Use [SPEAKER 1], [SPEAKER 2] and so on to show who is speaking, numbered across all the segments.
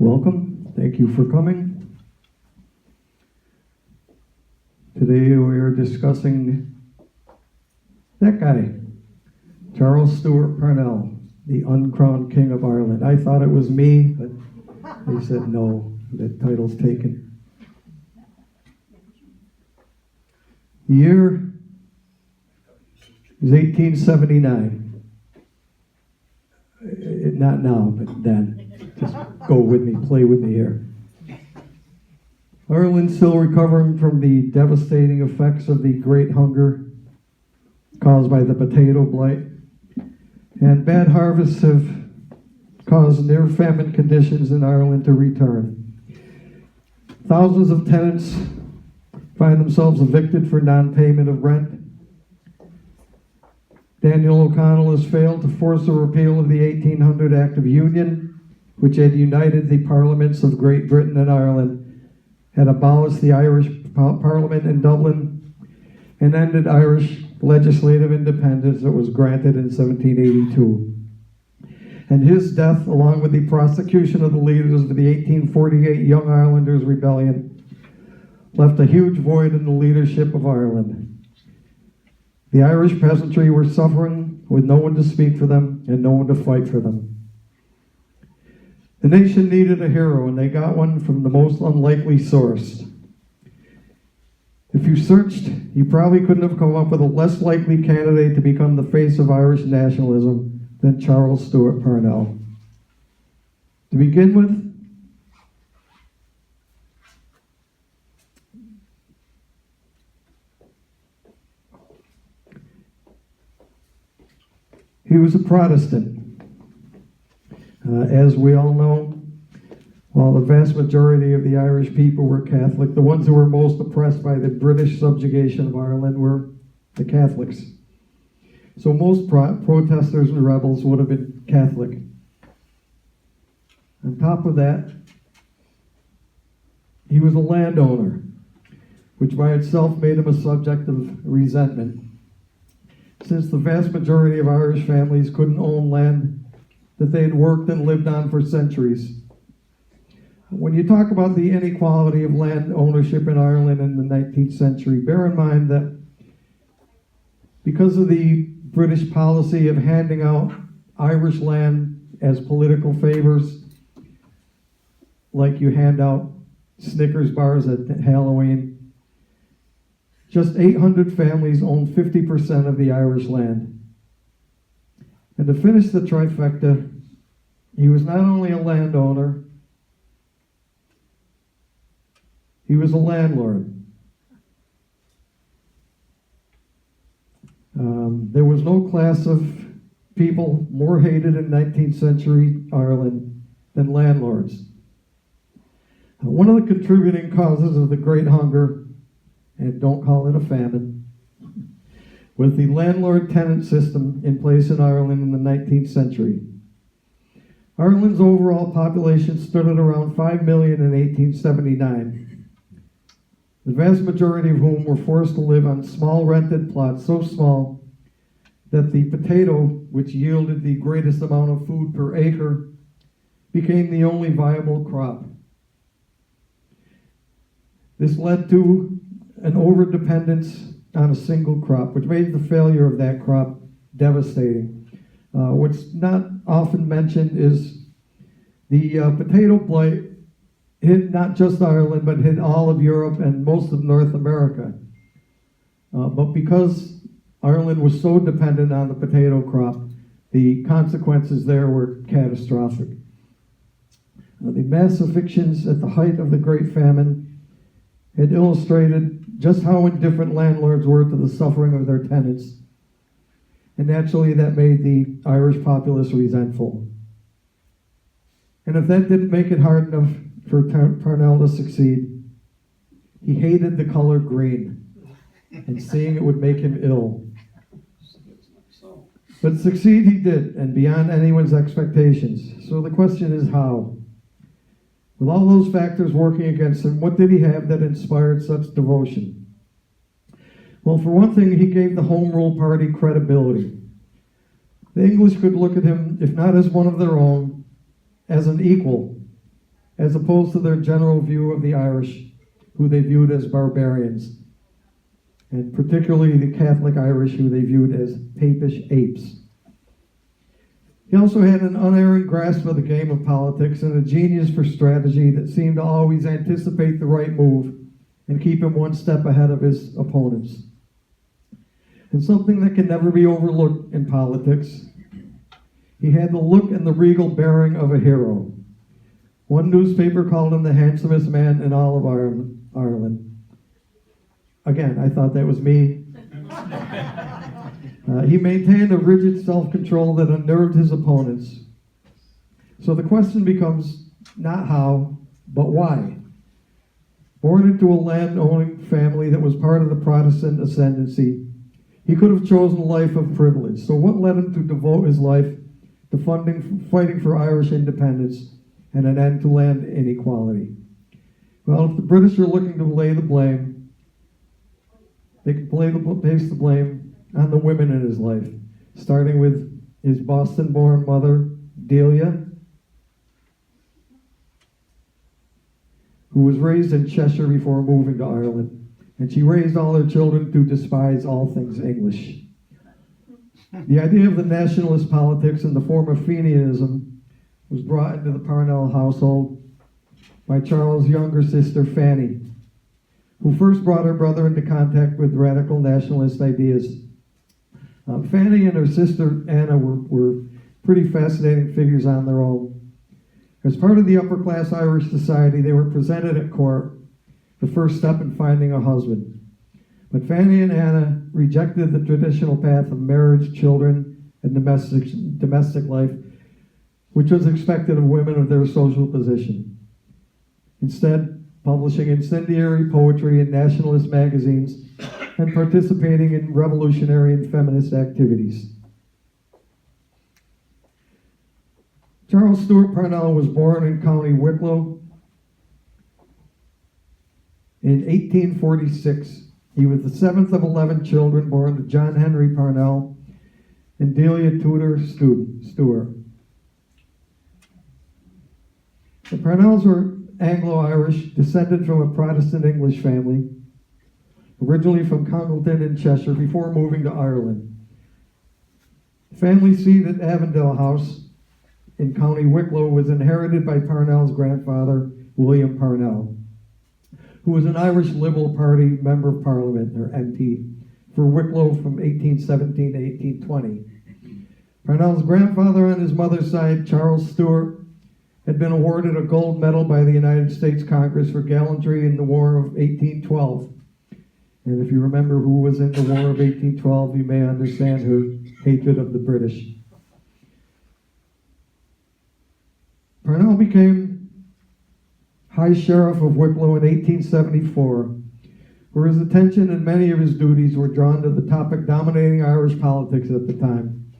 [SPEAKER 1] Welcome. Thank you for coming. Today we are discussing that guy, Charles Stewart Parnell, the uncrowned King of Ireland. I thought it was me, but they said no, that title's taken. The year is 1879. Not now, but then. Just go with me, play with me here. Ireland still recovering from the devastating effects of the Great Hunger caused by the potato blight. And bad harvests have caused near famine conditions in Ireland to return. Thousands of tenants find themselves evicted for non-payment of rent. Daniel O'Connell has failed to force a repeal of the 1800 Act of Union, which had united the parliaments of Great Britain and Ireland, had abolished the Irish Parliament in Dublin, and ended Irish legislative independence that was granted in 1782. And his death, along with the prosecution of the leaders of the 1848 Young Irelanders Rebellion, left a huge void in the leadership of Ireland. The Irish peasantry were suffering with no one to speak for them and no one to fight for them. The nation needed a hero, and they got one from the most unlikely source. If you searched, you probably couldn't have come up with a less likely candidate to become the face of Irish nationalism than Charles Stewart Parnell. To begin with, he was a Protestant. As we all know, while the vast majority of the Irish people were Catholic, the ones who were most oppressed by the British subjugation of Ireland were the Catholics. So most protesters and rebels would have been Catholic. On top of that, he was a landowner, which by itself made him a subject of resentment, since the vast majority of Irish families couldn't own land that they had worked and lived on for centuries. When you talk about the inequality of land ownership in Ireland in the 19th century, bear in mind that because of the British policy of handing out Irish land as political favors, like you hand out Snickers bars at Halloween, just 800 families owned 50% of the Irish land. And to finish the trifecta, he was not only a landowner, he was a landlord. There was no class of people more hated in 19th century Ireland than landlords. One of the contributing causes of the Great Hunger, and don't call it a famine, was the landlord-tenant system in place in Ireland in the 19th century. Ireland's overall population stood at around 5 million in 1879, the vast majority of whom were forced to live on small rented plots, so small that the potato, which yielded the greatest amount of food per acre, became the only viable crop. This led to an overdependence on a single crop, which made the failure of that crop devastating. What's not often mentioned is the potato blight hit not just Ireland, but hit all of Europe and most of North America. But because Ireland was so dependent on the potato crop, the consequences there were catastrophic. The mass evictions at the height of the Great Famine had illustrated just how indifferent landlords were to the suffering of their tenants. And naturally, that made the Irish populace resentful. And if that didn't make it hard enough for Parnell to succeed, he hated the color green, and seeing it would make him ill. But succeed he did, and beyond anyone's expectations. So the question is how? With all those factors working against him, what did he have that inspired such devotion? Well, for one thing, he gave the Home Rule Party credibility. The English could look at him, if not as one of their own, as an equal. as opposed to their general view of the Irish, who they viewed as barbarians, and particularly the Catholic Irish, who they viewed as papish apes. He also had an unerring grasp of the game of politics and a genius for strategy that seemed to always anticipate the right move and keep him one step ahead of his opponents. And something that can never be overlooked in politics, he had the look and the regal bearing of a hero. One newspaper called him the handsomest man in all of Ireland. Again, I thought that was me. He maintained a rigid self-control that unnerved his opponents. So the question becomes not how, but why. Born into a land-owning family that was part of the Protestant ascendancy, he could have chosen a life of privilege. So what led him to devote his life to fighting for Irish independence and an end to land inequality? Well, if the British are looking to lay the blame, they can place the blame on the women in his life, starting with his Boston-born mother, Delia, who was raised in Cheshire before moving to Ireland. And she raised all her children to despise all things English. The idea of the nationalist politics in the form of Fenianism was brought into the Parnell household by Charles' younger sister, Fanny, who first brought her brother into contact with radical nationalist ideas. Fanny and her sister, Anna, were pretty fascinating figures on their own. As part of the upper-class Irish society, they were presented at court, the first step in finding a husband. But Fanny and Anna rejected the traditional path of marriage, children, and domestic life, which was expected of women of their social position. Instead, publishing incendiary poetry in nationalist magazines and participating in revolutionary and feminist activities. Charles Stewart Parnell was born in County Wicklow in 1846. He was the seventh of 11 children born to John Henry Parnell and Delia Tudor Stewart. The Parnells were Anglo-Irish, descended from a Protestant English family, originally from Congleton in Cheshire, before moving to Ireland. The family seat at Avondale House in County Wicklow was inherited by Parnell's grandfather, William Parnell, who was an Irish Liberal Party Member of Parliament, or MP, for Wicklow from 1817 to 1820. Parnell's grandfather on his mother's side, Charles Stewart, had been awarded a gold medal by the United States Congress for gallantry in the War of 1812. And if you remember who was in the War of 1812, you may understand her hatred of the British. Parnell became High Sheriff of Wicklow in 1874, where his attention and many of his duties were drawn to the topic dominating Irish politics at the time: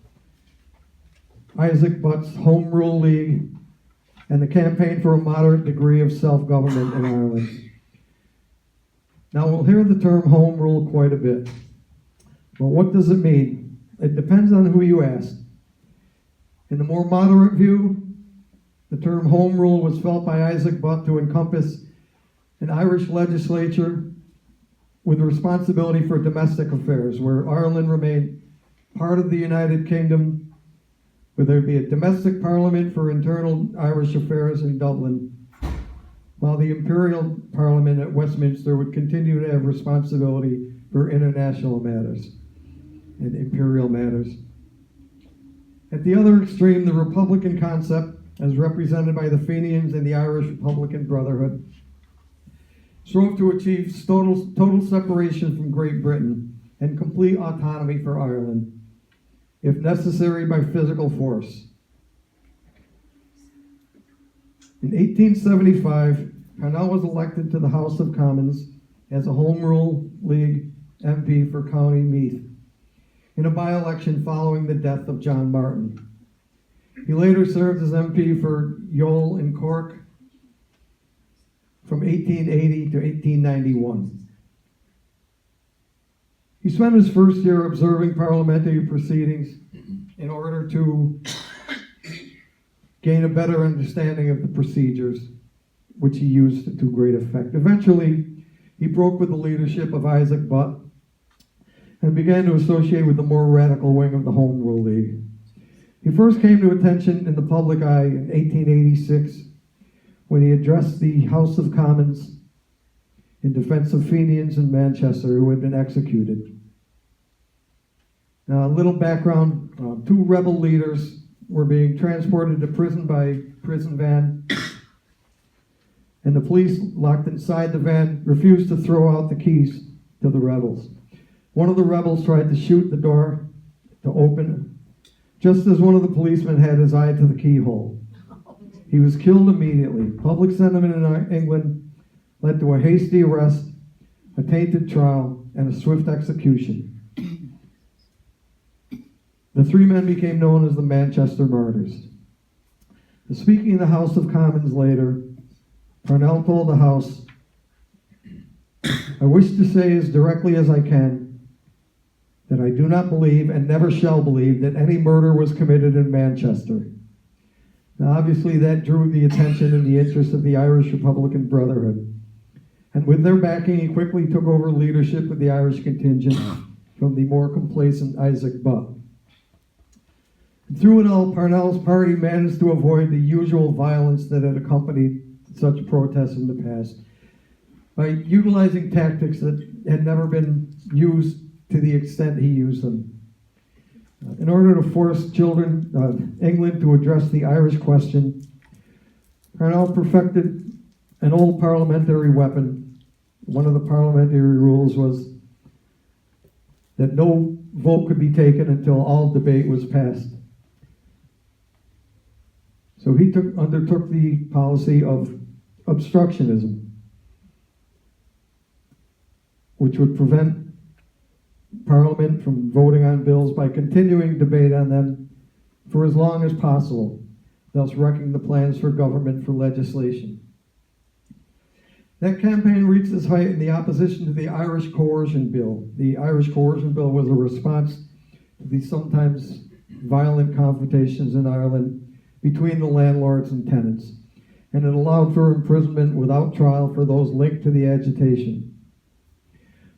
[SPEAKER 1] Isaac Butt's Home Rule League and the campaign for a moderate degree of self-government in Ireland. Now, we'll hear the term home rule quite a bit. But what does it mean? It depends on who you ask. In the more moderate view, the term home rule was felt by Isaac Butt to encompass an Irish legislature with responsibility for domestic affairs, where Ireland remained part of the United Kingdom, where there'd be a domestic parliament for internal Irish affairs in Dublin, while the imperial parliament at Westminster would continue to have responsibility for international matters and imperial matters. At the other extreme, the Republican concept, as represented by the Fenians and the Irish Republican Brotherhood, strove to achieve total separation from Great Britain and complete autonomy for Ireland, if necessary by physical force. In 1875, Parnell was elected to the House of Commons as a Home Rule League MP for County Meath in a by-election following the death of John Martin. He later served as MP for Youghal in Cork from 1880 to 1891. He spent his first year observing parliamentary proceedings in order to gain a better understanding of the procedures. which he used to great effect. Eventually, he broke with the leadership of Isaac Butt and began to associate with the more radical wing of the Home Rule League. He first came to attention in the public eye in 1886 when he addressed the House of Commons in defense of Fenians in Manchester who had been executed. Now, a little background, two rebel leaders were being transported to prison by prison van, and the police, locked inside the van, refused to throw out the keys to the rebels. One of the rebels tried to shoot the door to open, just as one of the policemen had his eye to the keyhole. He was killed immediately. Public sentiment in England led to a hasty arrest, a tainted trial, and a swift execution. The three men became known as the Manchester Martyrs. Speaking in the House of Commons later, Parnell told the House, "I wish to say as directly as I can that I do not believe and never shall believe that any murder was committed in Manchester." Now, obviously, that drew the attention and the interest of the Irish Republican Brotherhood. And with their backing, he quickly took over leadership of the Irish contingent from the more complacent Isaac Butt. Through it all, Parnell's party managed to avoid the usual violence that had accompanied such protests in the past by utilizing tactics that had never been used to the extent he used them. In order to force England to address the Irish question, Parnell perfected an old parliamentary weapon. One of the parliamentary rules was that no vote could be taken until all debate was passed. So he undertook the policy of obstructionism, which would prevent Parliament from voting on bills by continuing debate on them for as long as possible, thus wrecking the plans for government for legislation. That campaign reached its height in the opposition to the Irish Coercion Bill. The Irish Coercion Bill was a response to the sometimes violent confrontations in Ireland between the landlords and tenants, and it allowed for imprisonment without trial for those linked to the agitation.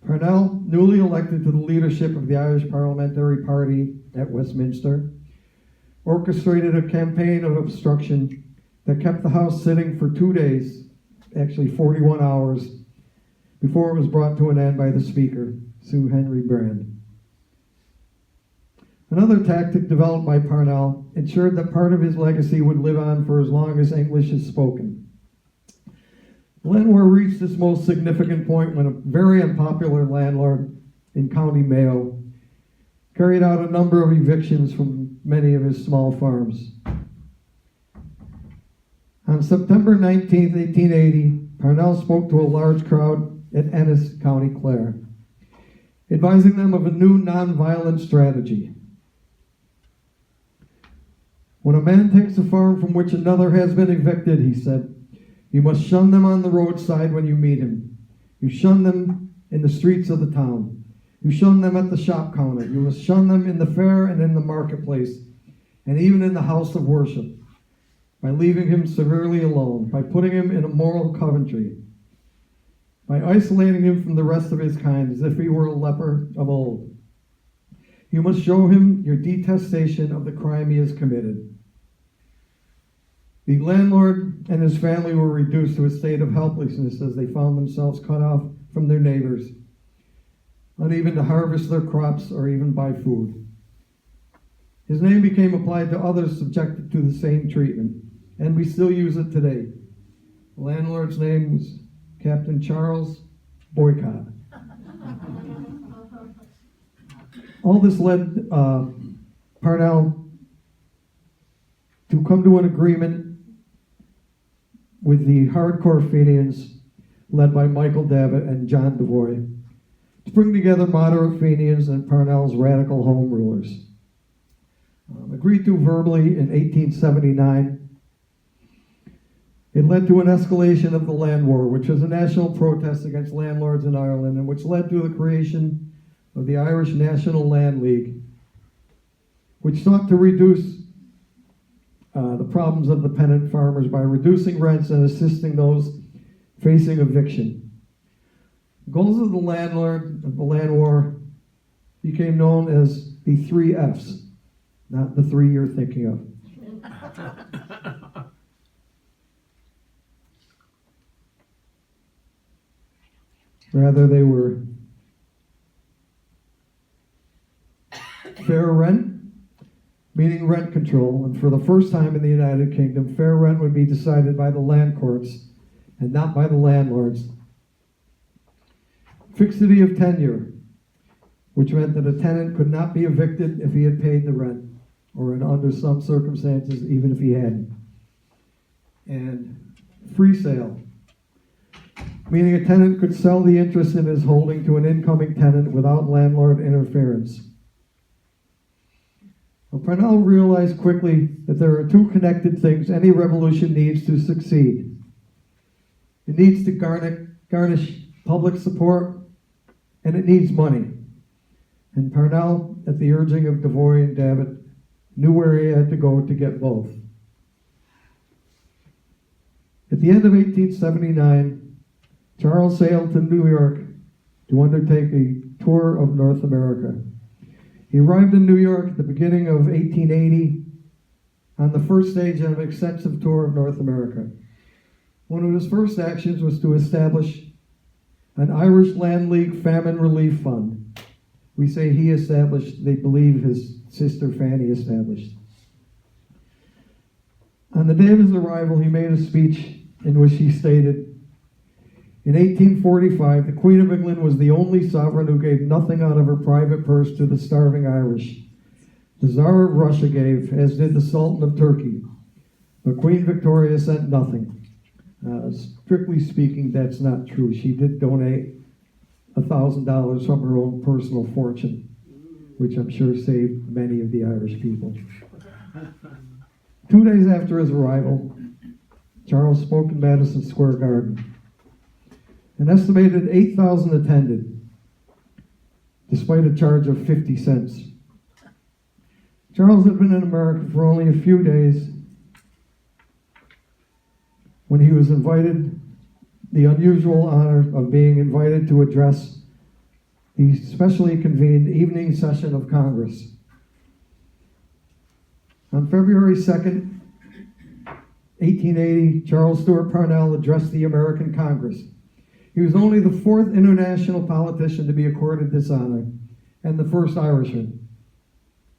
[SPEAKER 1] Parnell, newly elected to the leadership of the Irish Parliamentary Party at Westminster, orchestrated a campaign of obstruction that kept the House sitting for 2 days, actually 41 hours, before it was brought to an end by the Speaker, Sue Henry Brand. Another tactic developed by Parnell ensured that part of his legacy would live on for as long as English is spoken. The land war reached its most significant point when a very unpopular landlord in County Mayo carried out a number of evictions from many of his small farms. On September 19, 1880, Parnell spoke to a large crowd at Ennis, County Clare, advising them of a new nonviolent strategy. "When a man takes a farm from which another has been evicted," he said, "you must shun them on the roadside when you meet him. You shun them in the streets of the town. You shun them at the shop counter. You must shun them in the fair and in the marketplace, and even in the house of worship, by leaving him severely alone, by putting him in a moral coventry, by isolating him from the rest of his kind as if he were a leper of old. You must show him your detestation of the crime he has committed." The landlord and his family were reduced to a state of helplessness as they found themselves cut off from their neighbors, unable to harvest their crops or even buy food. His name became applied to others subjected to the same treatment, and we still use it today. The landlord's name was Captain Charles Boycott. All this led Parnell to come to an agreement with the hardcore Fenians led by Michael Davitt and John Devoy to bring together moderate Fenians and Parnell's radical home rulers. Agreed to verbally in 1879, it led to an escalation of the land war, which was a national protest against landlords in Ireland, and which led to the creation of the Irish National Land League, which sought to reduce the problems of the tenant farmers by reducing rents and assisting those facing eviction. Goals of the landlord of the land war became known as the 3 F's, not the 3 you're thinking of. Rather, they were fair rent, meaning rent control, and for the first time in the United Kingdom, fair rent would be decided by the land courts and not by the landlords. Fixity of tenure, which meant that a tenant could not be evicted if he had paid the rent, or in under some circumstances, even if he hadn't. And free sale, meaning a tenant could sell the interest in his holding to an incoming tenant without landlord interference. Well, Parnell realized quickly that there are 2 connected things any revolution needs to succeed. It needs to garnish public support, and it needs money. And Parnell, at the urging of Devoy and Davitt, knew where he had to go to get both. At the end of 1879, Charles sailed to New York to undertake a tour of North America. He arrived in New York at the beginning of 1880 on the first stage of an extensive tour of North America. One of his first actions was to establish an Irish Land League Famine Relief Fund. We say he established, they believe his sister Fanny established. On the day of his arrival, he made a speech in which he stated, in 1845, the Queen of England was the only sovereign who gave nothing out of her private purse to the starving Irish. The Tsar of Russia gave, as did the Sultan of Turkey, but Queen Victoria sent nothing. Strictly speaking, that's not true. She did donate $1,000 from her own personal fortune, which I'm sure saved many of the Irish people. 2 days after his arrival, Charles spoke in Madison Square Garden. An estimated 8,000 attended, despite a charge of 50 cents. Charles had been in America for only a few days when he was invited, the unusual honor of being invited to address the specially convened evening session of Congress. On February 2nd, 1880, Charles Stewart Parnell addressed the American Congress. He was only the 4th international politician to be accorded this honor, and the first Irishman.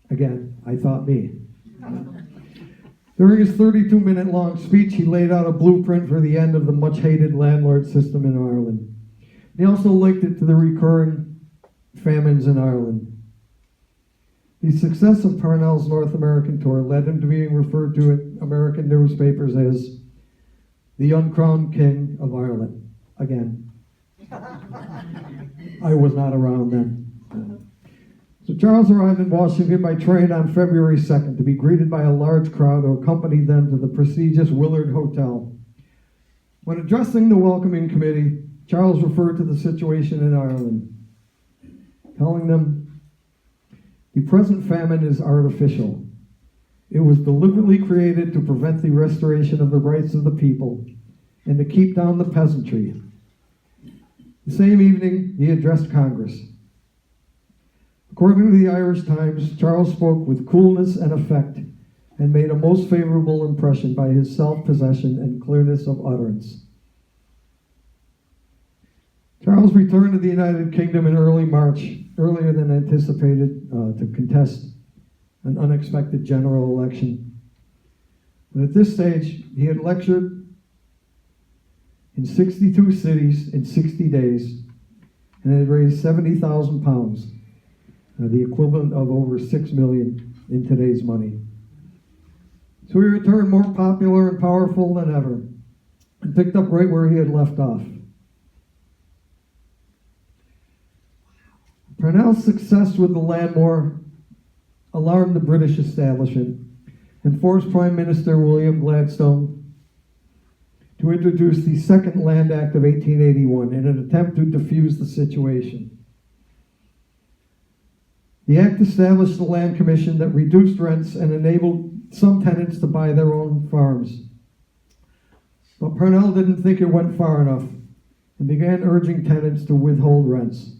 [SPEAKER 1] Again, I thought me. During his 32-minute long speech, he laid out a blueprint for the end of the much-hated landlord system in Ireland. He also linked it to the recurring famines in Ireland. The success of Parnell's North American tour led him to being referred to in American newspapers as the uncrowned king of Ireland. Again, I was not around then. So Charles arrived in Washington by train on February 2nd to be greeted by a large crowd who accompanied them to the prestigious Willard Hotel. When addressing the welcoming committee, Charles referred to the situation in Ireland, telling them, the present famine is artificial. It was deliberately created to prevent the restoration of the rights of the people and to keep down the peasantry. The same evening, he addressed Congress. According to the Irish Times, Charles spoke with coolness and effect and made a most favorable impression by his self-possession and clearness of utterance. Charles returned to the United Kingdom in early March, earlier than anticipated, to contest an unexpected general election. But at this stage, he had lectured in 62 cities in 60 days and had raised £70,000, the equivalent of over $6 million in today's money. So he returned more popular and powerful than ever and picked up right where he had left off. Parnell's success with the land war alarmed the British establishment and forced Prime Minister William Gladstone to introduce the Second Land Act of 1881 in an attempt to defuse the situation. The act established the Land Commission that reduced rents and enabled some tenants to buy their own farms. But Parnell didn't think it went far enough and began urging tenants to withhold rents.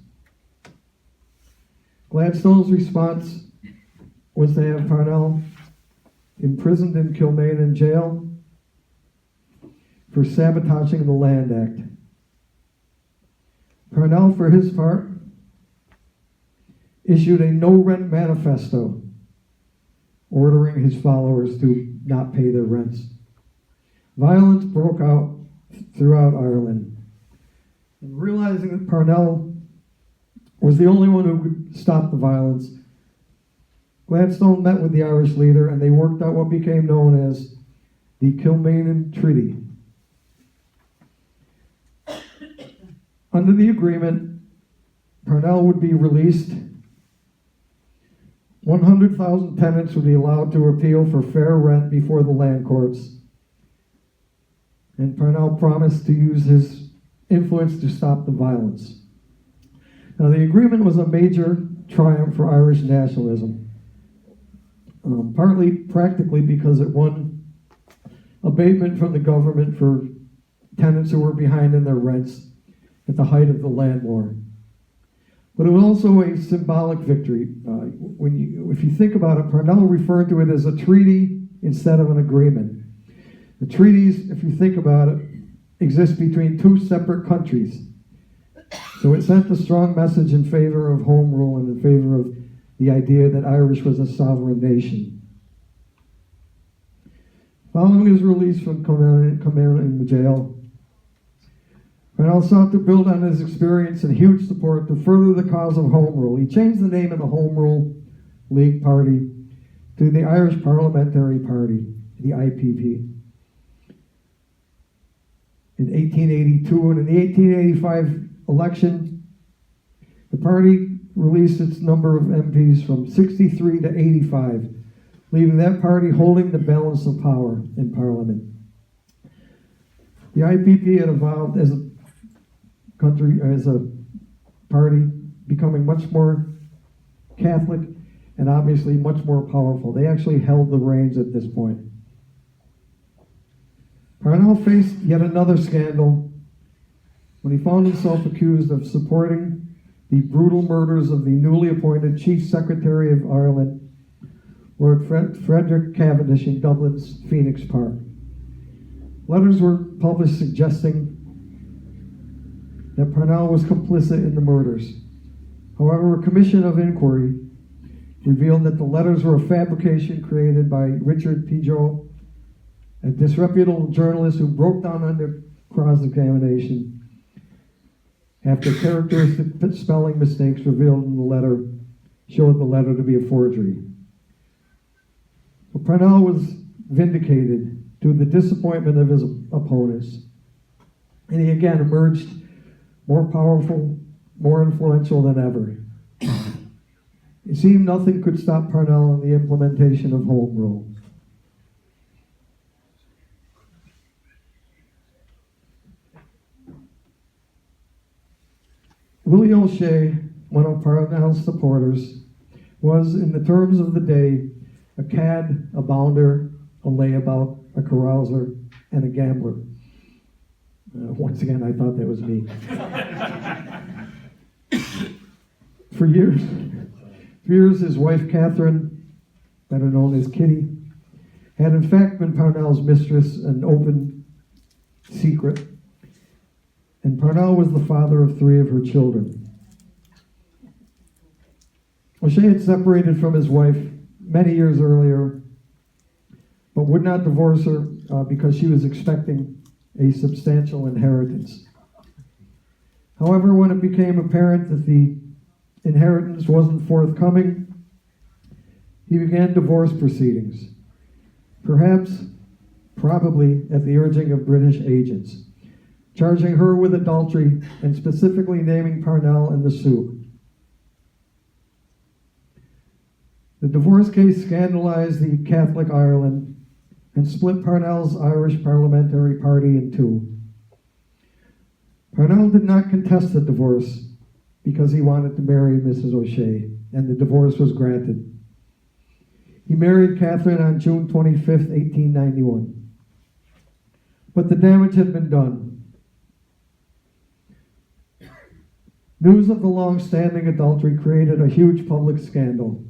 [SPEAKER 1] Gladstone's response was to have Parnell imprisoned in Kilmainham jail for sabotaging the Land Act. Parnell, for his part, issued a no-rent manifesto ordering his followers to not pay their rents. Violence broke out throughout Ireland. And realizing that Parnell was the only one who could stop the violence, Gladstone met with the Irish leader and they worked out what became known as the Kilmainham Treaty. Under the agreement, Parnell would be released. 100,000 tenants would be allowed to appeal for fair rent before the land courts. And Parnell promised to use his influence to stop the violence. Now, the agreement was a major triumph for Irish nationalism, partly practically because it won abatement from the government for tenants who were behind in their rents at the height of the land war. But it was also a symbolic victory. If you think about it, Parnell referred to it as a treaty instead of an agreement. The treaties, if you think about it, exist between two separate countries. So it sent a strong message in favor of home rule and in favor of the idea that Irish was a sovereign nation. Following his release from Kilmainham jail, Parnell sought to build on his experience and huge support to further the cause of home rule. He changed the name of the Home Rule League Party to the Irish Parliamentary Party, the IPP. In 1882 and in the 1885 election, the party released its number of MPs from 63 to 85, leaving that party holding the balance of power in Parliament. The IPP had evolved as a party, becoming much more Catholic and obviously much more powerful. They actually held the reins at this point. Parnell faced yet another scandal when he found himself accused of supporting the brutal murders of the newly appointed Chief Secretary of Ireland, Lord Frederick Cavendish, in Dublin's Phoenix Park. Letters were published suggesting that Parnell was complicit in the murders. However, a commission of inquiry revealed that the letters were a fabrication created by Richard Pijot, a disreputable journalist who broke down under cross-examination after characteristic spelling mistakes revealed in the letter showed the letter to be a forgery. But Parnell was vindicated to the disappointment of his opponents, and he again emerged more powerful, more influential than ever. It seemed nothing could stop Parnell in the implementation of home rule. Willie O'Shea, one of Parnell's supporters, was, in the terms of the day, a cad, a bounder, a layabout, a carouser, and a gambler. Once again, I thought that was me. For years, his wife Catherine, better known as Kitty, had in fact been Parnell's mistress, an open secret. And Parnell was the father of 3 of her children. O'Shea had separated from his wife many years earlier, but would not divorce her because she was expecting a substantial inheritance. However, when it became apparent that the inheritance wasn't forthcoming, he began divorce proceedings, probably at the urging of British agents, charging her with adultery and specifically naming Parnell in the suit. The divorce case scandalized the Catholic Ireland and split Parnell's Irish Parliamentary Party in two. Parnell did not contest the divorce because he wanted to marry Mrs. O'Shea, and the divorce was granted. He married Catherine on June 25th, 1891. But the damage had been done. News of the long-standing adultery created a huge public scandal.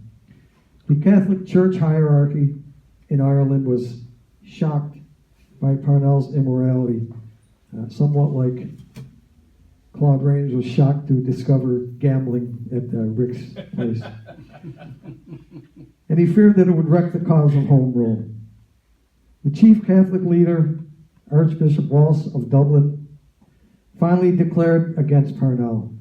[SPEAKER 1] The Catholic Church hierarchy in Ireland was shocked by Parnell's immorality, somewhat like Claude Rains was shocked to discover gambling at Rick's place. And he feared that it would wreck the cause of home rule. The chief Catholic leader, Archbishop Walsh of Dublin, finally declared against Parnell.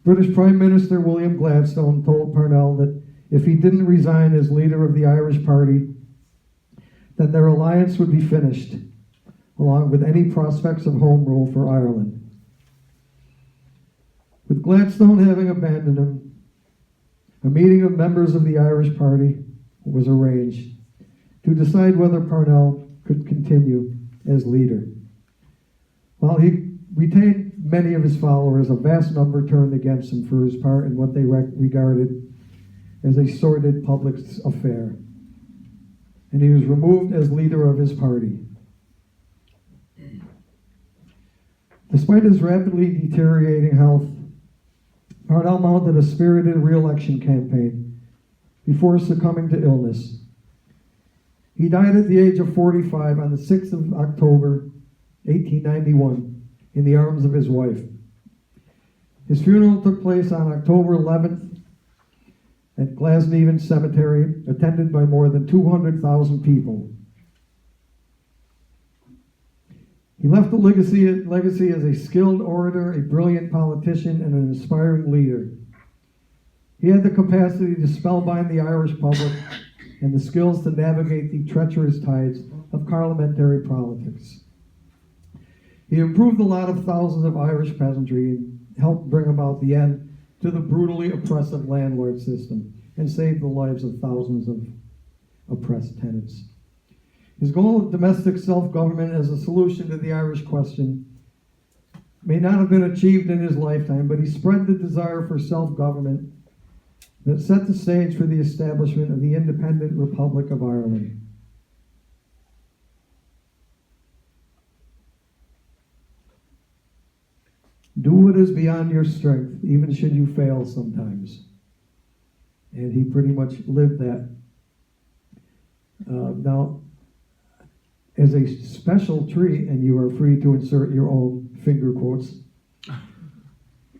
[SPEAKER 1] British Prime Minister William Gladstone told Parnell that if he didn't resign as leader of the Irish Party, then their alliance would be finished, along with any prospects of home rule for Ireland. With Gladstone having abandoned him, a meeting of members of the Irish Party was arranged to decide whether Parnell could continue as leader. While he retained many of his followers, a vast number turned against him for his part in what they regarded as a sordid public affair. And he was removed as leader of his party. Despite his rapidly deteriorating health, Parnell mounted a spirited re-election campaign before succumbing to illness. He died at the age of 45 on the 6th of October, 1891, in the arms of his wife. His funeral took place on October 11th at Glasnevin Cemetery, attended by more than 200,000 people. He left a legacy as a skilled orator, a brilliant politician, and an inspiring leader. He had the capacity to spellbind the Irish public and the skills to navigate the treacherous tides of parliamentary politics. He improved the lot of thousands of Irish peasantry and helped bring about the end to the brutally oppressive landlord system and saved the lives of thousands of oppressed tenants. His goal of domestic self-government as a solution to the Irish question may not have been achieved in his lifetime, but he spread the desire for self-government that set the stage for the establishment of the independent Republic of Ireland. Do what is beyond your strength, even should you fail sometimes. And he pretty much lived that. Now, as a special treat, and you are free to insert your own finger quotes,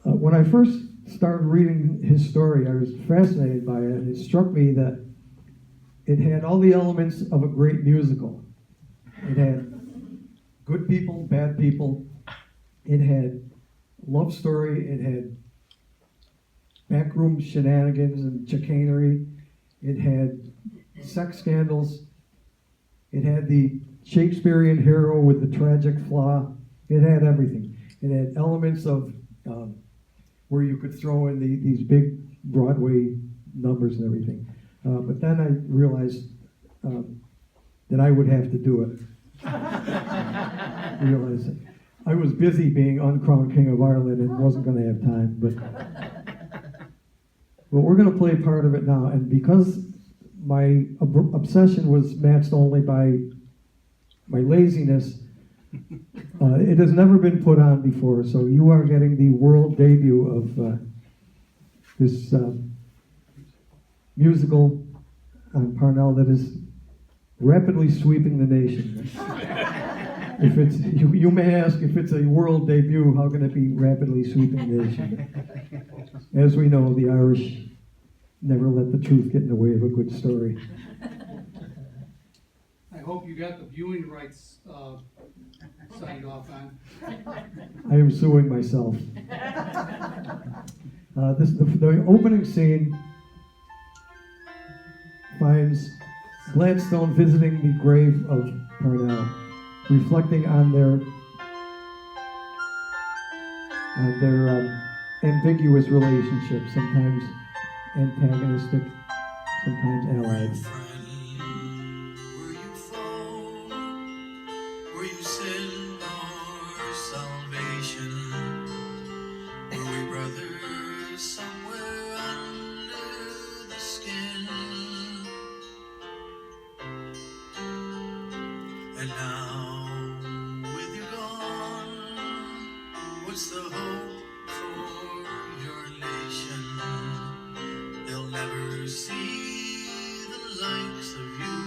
[SPEAKER 1] when I first started reading his story, I was fascinated by it. It struck me that it had all the elements of a great musical. It had good people, bad people. It had love story. It had backroom shenanigans and chicanery. It had sex scandals. It had the Shakespearean hero with the tragic flaw. It had everything. It had elements of where you could throw in these big Broadway numbers and everything. But then I realized that I would have to do it. Realized I was busy being uncrowned King of Ireland and wasn't going to have time. But we're going to play part of it now. And because my obsession was matched only by my laziness, it has never been put on before. So you are getting the world debut of this musical on Parnell that is rapidly sweeping the nation. If it's, you may ask, if it's a world debut, how can it be rapidly sweeping the nation? As we know, the Irish never let the truth get in the way of a good story.
[SPEAKER 2] I hope you got the viewing rights signed off on.
[SPEAKER 1] I am suing myself. The opening scene finds Gladstone visiting the grave of Parnell, reflecting on their ambiguous relationship, sometimes antagonistic, sometimes allied.
[SPEAKER 3] Were you sin or salvation? Were we brothers somewhere under the skin? And now, with you gone, what's the hope for your nation? They'll never see the likes of you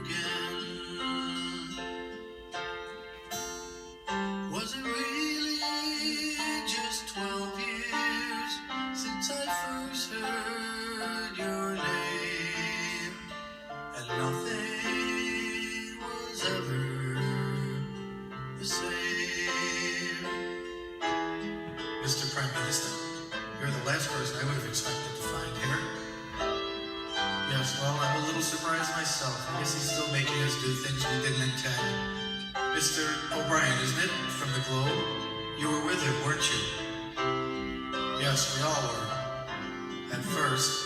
[SPEAKER 3] again. Was it really just 12 years since I first heard your name? And nothing was ever the same. Mr. Prime Minister, you're the last person I would have expected to find here. Yes, well, I'm a little surprised myself. I guess he's still making us do things we didn't intend. Mr. O'Brien, isn't it? From the Globe? You were with him, weren't you? Yes, we all were. At first.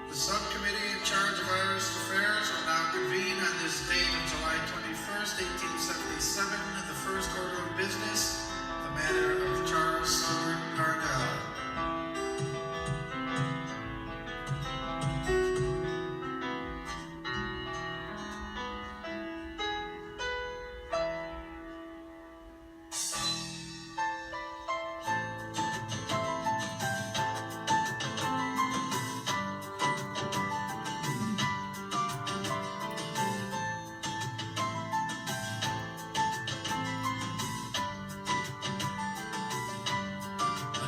[SPEAKER 3] The subcommittee in charge of Irish affairs will now convene on this date of July 21st, 1877. The first order of business, the matter of Charles Seward Parnell.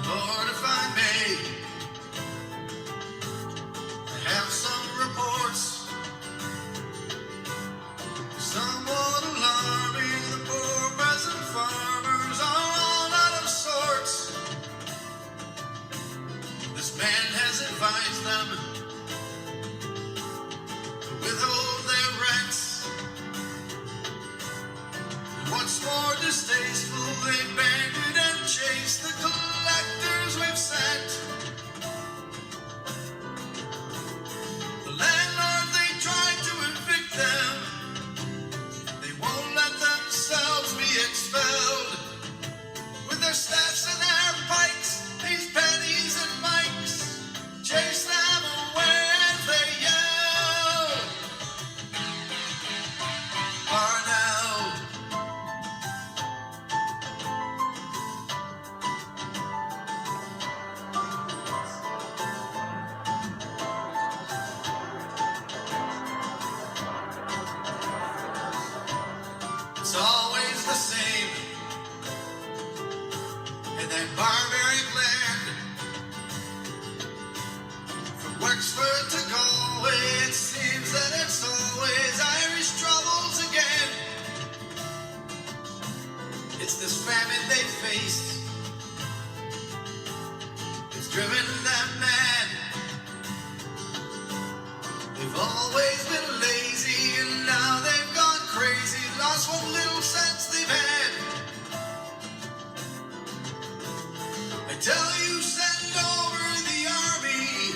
[SPEAKER 3] Lord, if I may, I have some reports, somewhat alarming. The poor peasant farmers are all out of sorts. This man has advised them to withhold their rents. And what's more distasteful, they banded and chased the collectors we've sent. The landlord, they tried to evict them. They won't let themselves be expelled. With their staffs and their pikes, these pennies and mikes chase them away as they yell. Parnell. It's always the same in that barbaric land. From Wexford to Galway, it seems that it's always Irish troubles again. It's this famine they faced, it's driven them mad. They've always been lazy and now they've gone crazy, lost what little sense they've had. I tell you, send over the army,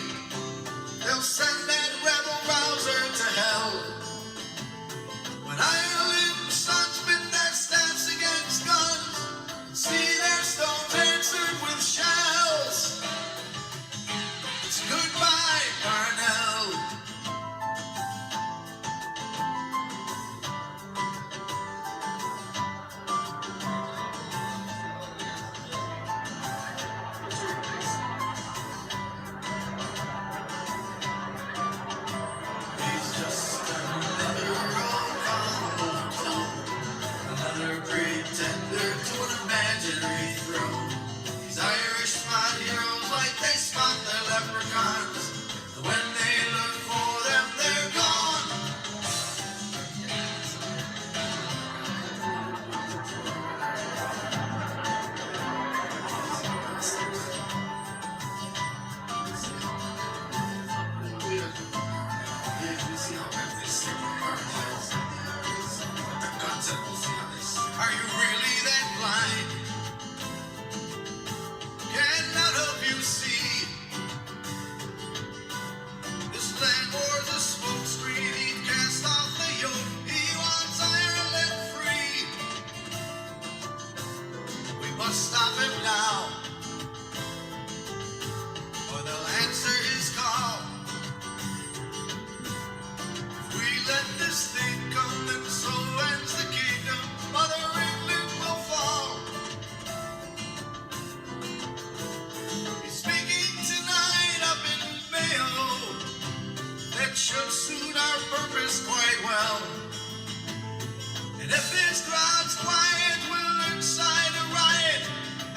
[SPEAKER 3] they'll send that rebel rouser to hell. When Ireland's sons bit their staffs against guns, see their stones answered with shells. It's goodbye, Parnell. He's just another old common tone, another pretender to an imaginary throne. These Irish spot heroes like they spot their leprechauns, and when they look for them, they're gone. Are you really that blind? Can none of you see? This landlord's a smokescreen. He cast off the yoke. He wants Ireland free. We must stop him now, or they'll answer his call. If we let
[SPEAKER 4] if this crowd's quiet, we'll incite a riot,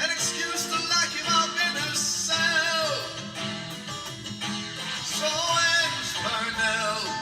[SPEAKER 4] an excuse to lock him up in a cell. So ends Parnell.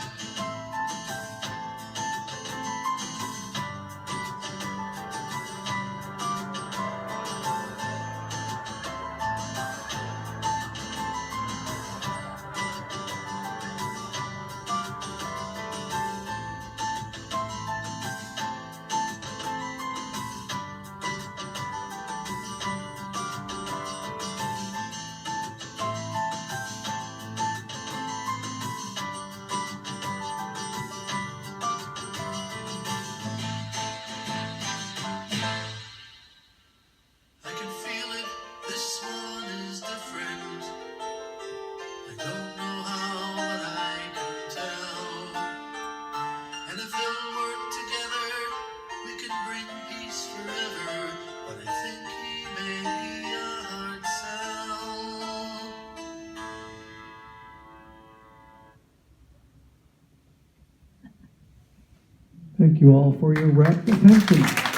[SPEAKER 4] I can feel it, this one is different. I don't know how, but I can tell. And if they'll work together, we can bring peace forever. But I think he may be a hard sell.
[SPEAKER 1] Thank you all for your rapt attention.